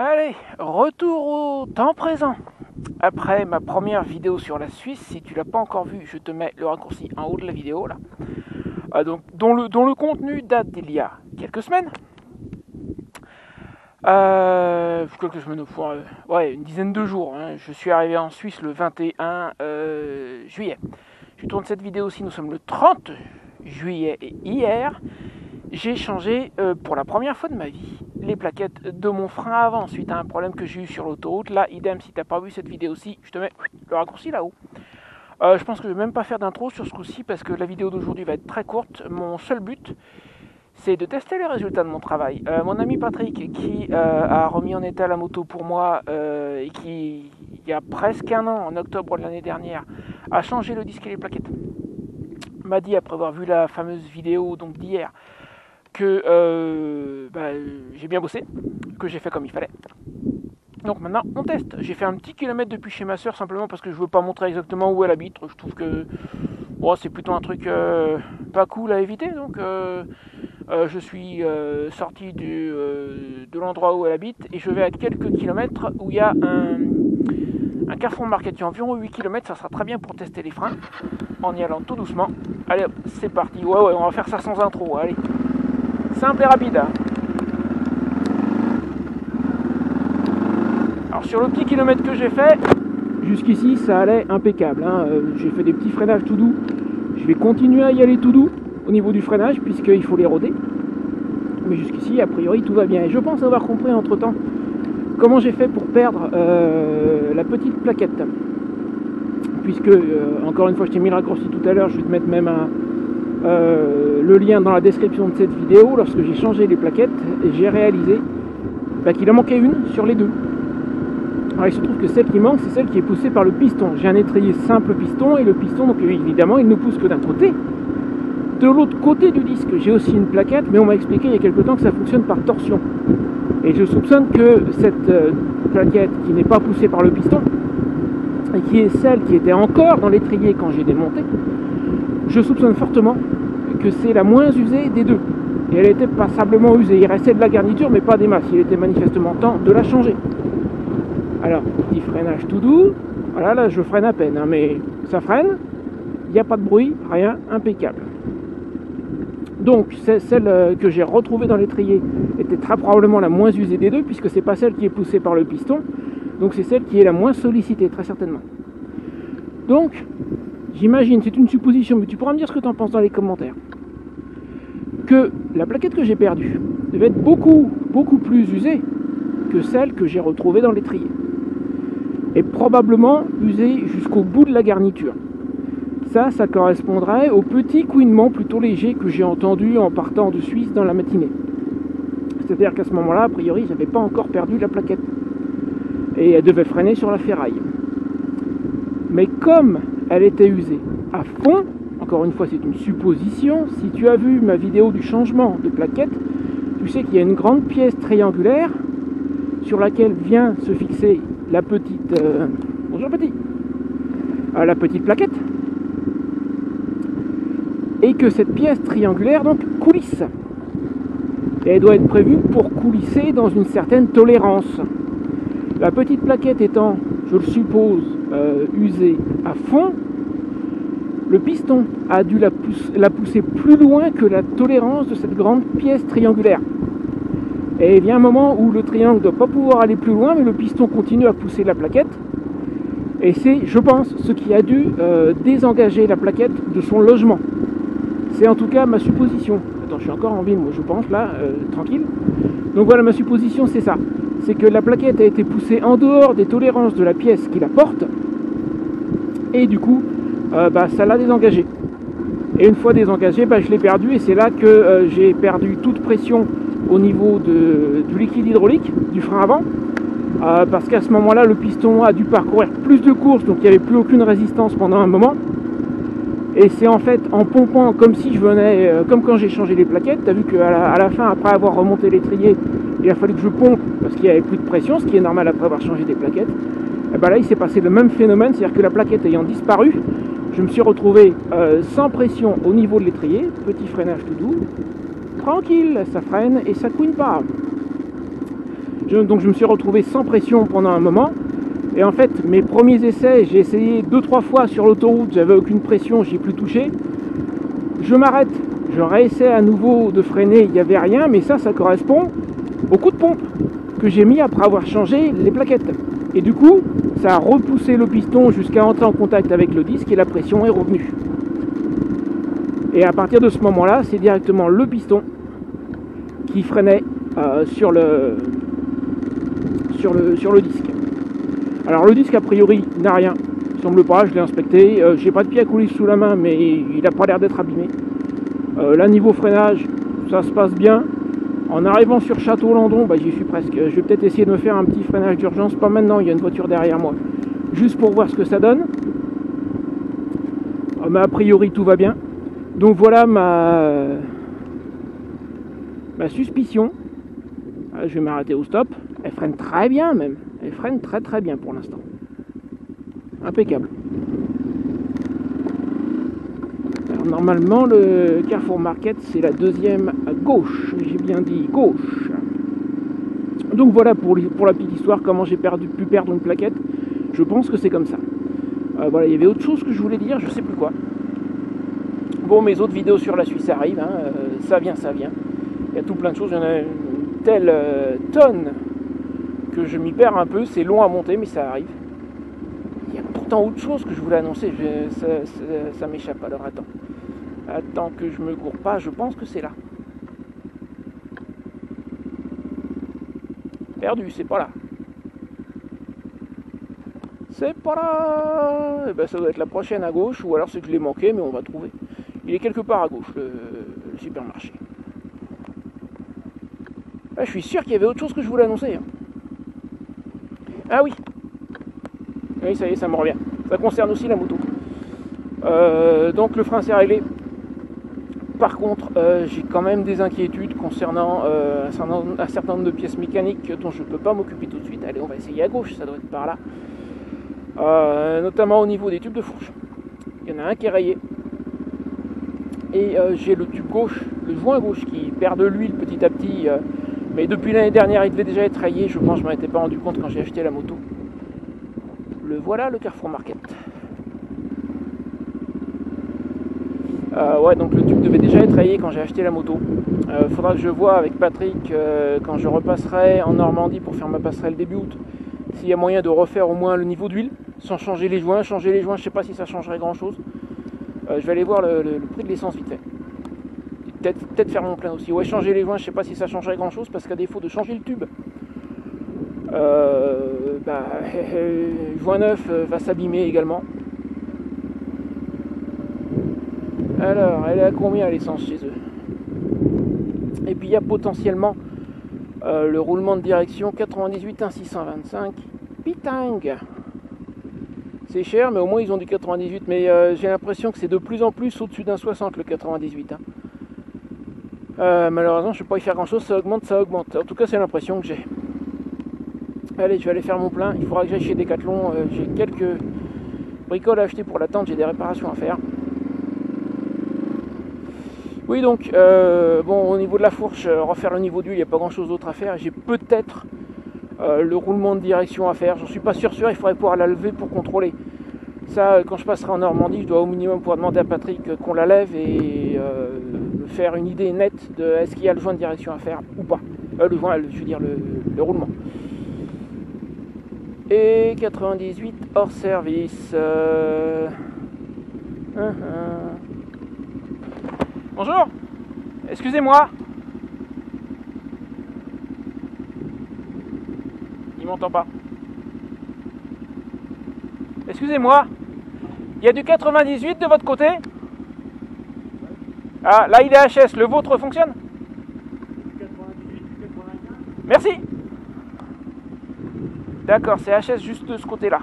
Allez, retour au temps présent. Après ma première vidéo sur la Suisse, si tu l'as pas encore vue, je te mets le raccourci en haut de la vidéo là. Donc, dont le contenu date d'il y a quelques semaines. Quelques semaines, ouais, une dizaine de jours. Hein. Je suis arrivé en Suisse le 21 juillet. Je tourne cette vidéo aussi, nous sommes le 30 juillet et hier, j'ai changé pour la première fois de ma vie les plaquettes de mon frein avant suite à un problème que j'ai eu sur l'autoroute. Là, idem, si tu n'as pas vu cette vidéo-ci, je te mets le raccourci là-haut. Je pense que je ne vais même pas faire d'intro sur ce coup-ci parce que la vidéo d'aujourd'hui va être très courte. Mon seul but, c'est de tester les résultats de mon travail. Mon ami Patrick, qui a remis en état la moto pour moi et qui, il y a presque un an, en octobre de l'année dernière, a changé le disque et les plaquettes, m'a dit, après avoir vu la fameuse vidéo donc d'hier, que j'ai bien bossé, que j'ai fait comme il fallait. Donc maintenant on teste. J'ai fait un petit kilomètre depuis chez ma soeur simplement parce que je veux pas montrer exactement où elle habite. Je trouve que c'est plutôt un truc pas cool à éviter. Donc je suis sorti de l'endroit où elle habite et je vais à quelques kilomètres où il y a un Carrefour Market. Il y a environ 8 km, ça sera très bien pour tester les freins en y allant tout doucement. Allez hop, c'est parti. Ouais, on va faire ça sans intro. Allez. Simple et rapide. Alors sur le petit kilomètre que j'ai fait, jusqu'ici ça allait impeccable. J'ai fait des petits freinages tout doux. Je vais continuer à y aller tout doux au niveau du freinage puisqu'il faut les roder. Mais jusqu'ici, a priori, tout va bien. Et je pense avoir compris entre temps comment j'ai fait pour perdre la petite plaquette. Puisque, encore une fois, je t'ai mis le raccourci tout à l'heure, je vais te mettre même le lien dans la description de cette vidéo. Lorsque j'ai changé les plaquettes, j'ai réalisé qu'il en manquait une sur les deux. Alors il se trouve que celle qui manque, c'est celle qui est poussée par le piston. J'ai un étrier simple piston et le piston, donc évidemment, il ne pousse que d'un côté. De l'autre côté du disque, j'ai aussi une plaquette, mais on m'a expliqué il y a quelque temps que ça fonctionne par torsion. Et je soupçonne que cette plaquette qui n'est pas poussée par le piston, et qui est celle qui était encore dans l'étrier quand j'ai démonté, je soupçonne fortement que c'est la moins usée des deux. Et elle était passablement usée. Il restait de la garniture, mais pas des masses. Il était manifestement temps de la changer. Alors, petit freinage tout doux. Voilà, là, je freine à peine, mais ça freine. Il n'y a pas de bruit, rien, impeccable. Donc, celle que j'ai retrouvée dans l'étrier était très probablement la moins usée des deux, puisque c'est pas celle qui est poussée par le piston. Donc, c'est celle qui est la moins sollicitée, très certainement. Donc, j'imagine, c'est une supposition, mais tu pourras me dire ce que tu en penses dans les commentaires, que la plaquette que j'ai perdue devait être beaucoup, beaucoup plus usée que celle que j'ai retrouvée dans l'étrier. Et probablement usée jusqu'au bout de la garniture. Ça correspondrait au petit couinement plutôt léger que j'ai entendu en partant de Suisse dans la matinée. C'est-à-dire qu'à ce moment-là, a priori, je n'avais pas encore perdu la plaquette. Et elle devait freiner sur la ferraille. Mais comme elle était usée à fond, encore une fois c'est une supposition, si tu as vu ma vidéo du changement de plaquette, tu sais qu'il y a une grande pièce triangulaire sur laquelle vient se fixer la petite... bonjour petit, la petite plaquette. Et que cette pièce triangulaire donc coulisse. Et elle doit être prévue pour coulisser dans une certaine tolérance. La petite plaquette étant, je le suppose, usée à fond, le piston a dû la pousser plus loin que la tolérance de cette grande pièce triangulaire. Et il vient un moment où le triangle ne doit pas pouvoir aller plus loin, mais le piston continue à pousser la plaquette. Et c'est, je pense, ce qui a dû désengager la plaquette de son logement. C'est en tout cas ma supposition. Attends, je suis encore en ville, moi je pense, là, tranquille. Donc voilà, ma supposition, c'est ça. C'est que la plaquette a été poussée en dehors des tolérances de la pièce qui la porte. Et du coup, ça l'a désengagée. Et une fois désengagée, je l'ai perdue. Et c'est là que j'ai perdu toute pression au niveau du liquide hydraulique, du frein avant. Parce qu'à ce moment-là, le piston a dû parcourir plus de courses. Donc il n'y avait plus aucune résistance pendant un moment. Et c'est en fait en pompant comme si je venais, comme quand j'ai changé les plaquettes, tu as vu qu'à la fin, après avoir remonté l'étrier, il a fallu que je pompe parce qu'il n'y avait plus de pression, ce qui est normal après avoir changé des plaquettes. Et là, il s'est passé le même phénomène, c'est-à-dire que la plaquette ayant disparu, je me suis retrouvé sans pression au niveau de l'étrier, petit freinage tout doux, tranquille, ça freine et ça couine pas. Donc je me suis retrouvé sans pression pendant un moment. Et en fait, mes premiers essais, j'ai essayé 2-3 fois sur l'autoroute, j'avais aucune pression, j'y ai plus touché. Je m'arrête, je réessaie à nouveau de freiner, il n'y avait rien, mais ça correspond au coup de pompe que j'ai mis après avoir changé les plaquettes. Et du coup, ça a repoussé le piston jusqu'à entrer en contact avec le disque et la pression est revenue. Et à partir de ce moment-là, c'est directement le piston qui freinait sur le disque. Alors le disque a priori n'a rien, il semble pas, je l'ai inspecté, j'ai pas de pied à coulisse sous la main mais il a pas l'air d'être abîmé. Là niveau freinage, ça se passe bien. En arrivant sur Château-Landon, j'y suis presque, je vais peut-être essayer de me faire un petit freinage d'urgence, pas maintenant, il y a une voiture derrière moi, juste pour voir ce que ça donne. Mais a priori tout va bien. Donc voilà ma suspicion. Je vais m'arrêter au stop. Elle freine très bien même. Elle freine très très bien pour l'instant. Impeccable. Alors normalement le Carrefour Market c'est la deuxième à gauche. J'ai bien dit gauche. Donc voilà pour la petite histoire comment j'ai pu perdre une plaquette. Je pense que c'est comme ça. Voilà, il y avait autre chose que je voulais dire, je sais plus quoi. Bon, mes autres vidéos sur la Suisse arrivent, ça vient. Il y a tout plein de choses, il y en a une telle tonne que je m'y perds un peu, c'est long à monter, mais ça arrive. Il y a pourtant autre chose que je voulais annoncer, ça m'échappe, alors attends que je me cours pas, je pense que c'est là. Perdu, c'est pas là. C'est pas là. Et ben, ça doit être la prochaine à gauche, ou alors c'est que je l'ai manqué, mais on va trouver. Il est quelque part à gauche, le supermarché. Ah, je suis sûr qu'il y avait autre chose que je voulais annoncer. Ah oui. Oui, ça y est, ça me revient. Ça concerne aussi la moto. Donc le frein s'est réglé. Par contre, j'ai quand même des inquiétudes concernant un certain nombre de pièces mécaniques dont je ne peux pas m'occuper tout de suite. Allez, on va essayer à gauche, ça doit être par là. Notamment au niveau des tubes de fourche. Il y en a un qui est rayé. Et j'ai le tube gauche, le joint gauche qui perd de l'huile petit à petit. Mais depuis l'année dernière, il devait déjà être rayé. Je pense que je m'en étais pas rendu compte quand j'ai acheté la moto. Le voilà, le Carrefour Market. Ouais, donc le tube devait déjà être rayé quand j'ai acheté la moto. Faudra que je vois avec Patrick quand je repasserai en Normandie pour faire ma passerelle début août. S'il y a moyen de refaire au moins le niveau d'huile, sans changer les joints. Changer les joints, je sais pas si ça changerait grand chose. Je vais aller voir le prix de l'essence vite fait. Peut-être faire mon plein aussi. Ouais, changer les joints, je sais pas si ça changerait grand chose parce qu'à défaut de changer le tube, joint neuf va s'abîmer également. Alors, elle est à combien l'essence chez eux? Et puis il y a potentiellement le roulement de direction 98 625. Pitang. C'est cher, mais au moins ils ont du 98. Mais j'ai l'impression que c'est de plus en plus au-dessus d'un 60 le 98. Malheureusement, je ne peux pas y faire grand-chose. Ça augmente. En tout cas, c'est l'impression que j'ai. Allez, je vais aller faire mon plein. Il faudra que j'aille chez Decathlon. J'ai quelques bricoles à acheter pour la tente. J'ai des réparations à faire. Oui, donc, bon, au niveau de la fourche, refaire le niveau d'huile, il n'y a pas grand-chose d'autre à faire. J'ai peut-être le roulement de direction à faire. J'en suis pas sûr. Il faudrait pouvoir la lever pour contrôler. Ça, quand je passerai en Normandie, je dois au minimum pouvoir demander à Patrick qu'on la lève et faire une idée nette de est-ce qu'il y a le joint de direction à faire ou pas. Le joint, je veux dire le roulement. Et 98 hors service. Bonjour. Excusez-moi. Il m'entend pas. Excusez-moi. Il y a du 98 de votre côté? Ah, là il est HS. Le vôtre fonctionne? 98, 95. Merci. D'accord, c'est HS juste de ce côté-là.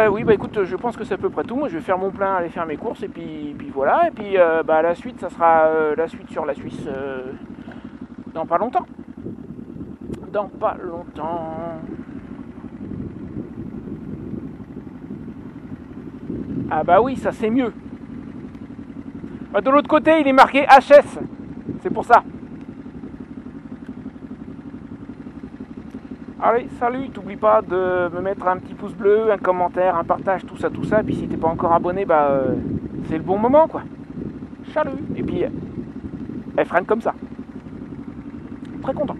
Oui, bah écoute, je pense que c'est à peu près tout. Moi, je vais faire mon plein, aller faire mes courses, et puis voilà. Et puis, la suite, ça sera la suite sur la Suisse dans pas longtemps. Dans pas longtemps. Ah bah oui, ça c'est mieux. De l'autre côté, il est marqué HS. C'est pour ça. Allez, salut, t'oublies pas de me mettre un petit pouce bleu, un commentaire, un partage, tout ça. Et puis si t'es pas encore abonné, c'est le bon moment, quoi. Salut. Et puis, elle freine comme ça. Très content.